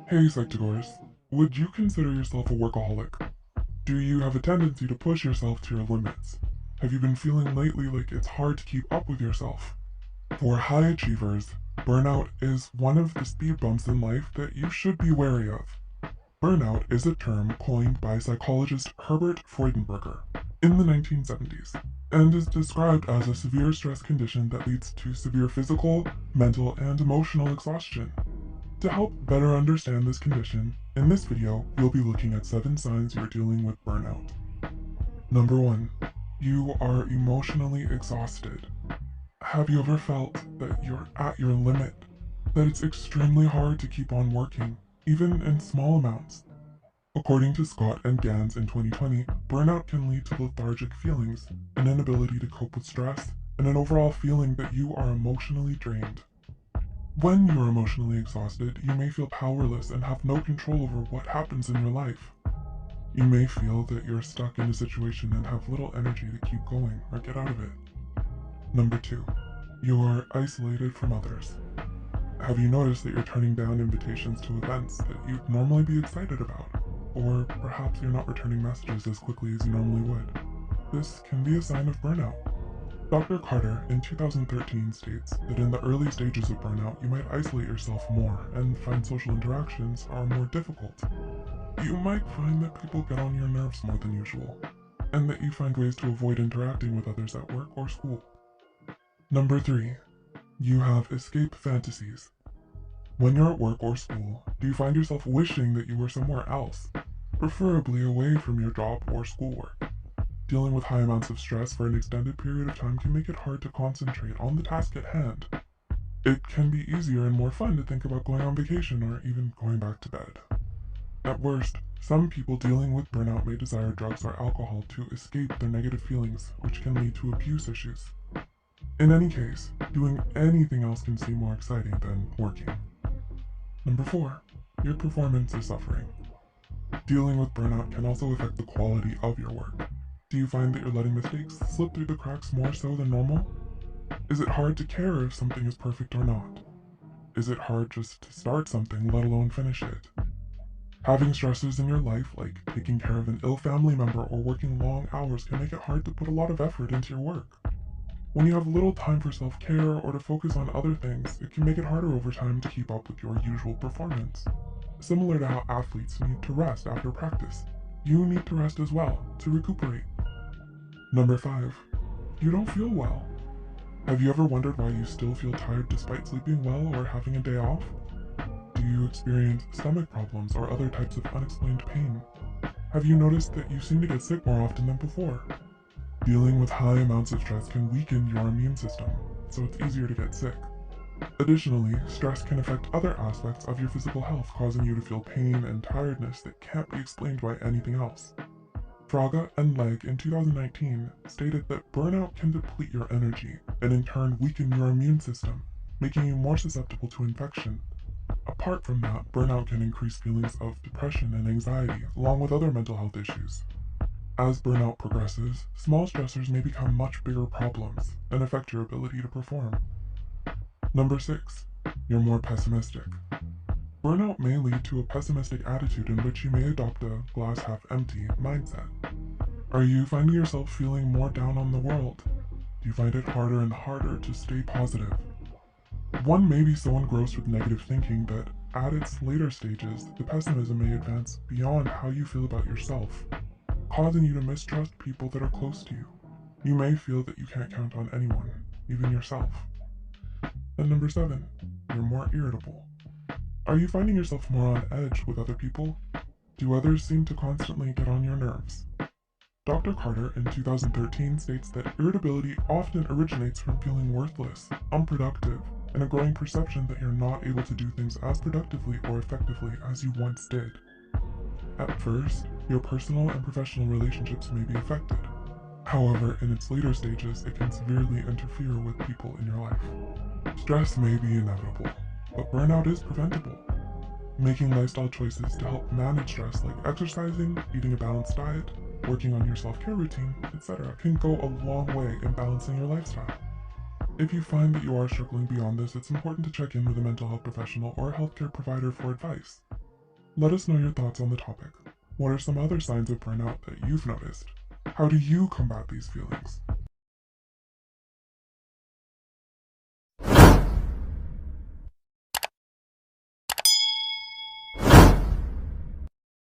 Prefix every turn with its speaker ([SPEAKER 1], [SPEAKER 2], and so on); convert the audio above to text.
[SPEAKER 1] Hey Psych2Goers, would you consider yourself a workaholic? Do you have a tendency to push yourself to your limits? Have you been feeling lately like it's hard to keep up with yourself? For high achievers, burnout is one of the speed bumps in life that you should be wary of. Burnout is a term coined by psychologist Herbert Freudenberger in the 1970s and is described as a severe stress condition that leads to severe physical, mental, and emotional exhaustion. To help better understand this condition, in this video, we'll be looking at 7 signs you're dealing with burnout. Number 1. You are emotionally exhausted. Have you ever felt that you're at your limit? That it's extremely hard to keep on working, even in small amounts? According to Scott and Gans in 2020, burnout can lead to lethargic feelings, an inability to cope with stress, and an overall feeling that you are emotionally drained. When you are emotionally exhausted, you may feel powerless and have no control over what happens in your life. You may feel that you're stuck in a situation and have little energy to keep going or get out of it. Number 2. You're isolated from others. Have you noticed that you're turning down invitations to events that you'd normally be excited about? Or perhaps you're not returning messages as quickly as you normally would. This can be a sign of burnout. Dr. Carter in 2013 states that in the early stages of burnout, you might isolate yourself more and find social interactions are more difficult. You might find that people get on your nerves more than usual, and that you find ways to avoid interacting with others at work or school. Number 3. You have escape fantasies. When you're at work or school, do you find yourself wishing that you were somewhere else, preferably away from your job or schoolwork? Dealing with high amounts of stress for an extended period of time can make it hard to concentrate on the task at hand. It can be easier and more fun to think about going on vacation or even going back to bed. At worst, some people dealing with burnout may desire drugs or alcohol to escape their negative feelings, which can lead to abuse issues. In any case, doing anything else can seem more exciting than working. Number 4. Your performance is suffering. Dealing with burnout can also affect the quality of your work. Do you find that you're letting mistakes slip through the cracks more so than normal? Is it hard to care if something is perfect or not? Is it hard just to start something, let alone finish it? Having stressors in your life, like taking care of an ill family member or working long hours, can make it hard to put a lot of effort into your work. When you have little time for self-care or to focus on other things, it can make it harder over time to keep up with your usual performance. Similar to how athletes need to rest after practice, you need to rest as well to recuperate. Number 5. You don't feel well. Have you ever wondered why you still feel tired despite sleeping well or having a day off? Do you experience stomach problems or other types of unexplained pain? Have you noticed that you seem to get sick more often than before? Dealing with high amounts of stress can weaken your immune system, so it's easier to get sick. Additionally, stress can affect other aspects of your physical health, causing you to feel pain and tiredness that can't be explained by anything else. Fraga and Legg in 2019 stated that burnout can deplete your energy and in turn weaken your immune system, making you more susceptible to infection. Apart from that, burnout can increase feelings of depression and anxiety, along with other mental health issues. As burnout progresses, small stressors may become much bigger problems and affect your ability to perform. Number 6. You're more pessimistic. Burnout may lead to a pessimistic attitude in which you may adopt a glass half empty mindset. Are you finding yourself feeling more down on the world? Do you find it harder and harder to stay positive? One may be so engrossed with negative thinking that at its later stages, the pessimism may advance beyond how you feel about yourself, causing you to mistrust people that are close to you. You may feel that you can't count on anyone, even yourself. And number 7, you're more irritable. Are you finding yourself more on edge with other people? Do others seem to constantly get on your nerves? Dr. Carter in 2013 states that irritability often originates from feeling worthless, unproductive, and a growing perception that you're not able to do things as productively or effectively as you once did. At first, your personal and professional relationships may be affected. However, in its later stages, it can severely interfere with people in your life. Stress may be inevitable, but burnout is preventable. Making lifestyle choices to help manage stress, like exercising, eating a balanced diet, working on your self-care routine, etc., can go a long way in balancing your lifestyle. If you find that you are struggling beyond this, it's important to check in with a mental health professional or a healthcare provider for advice. Let us know your thoughts on the topic. What are some other signs of burnout that you've noticed? How do you combat these feelings?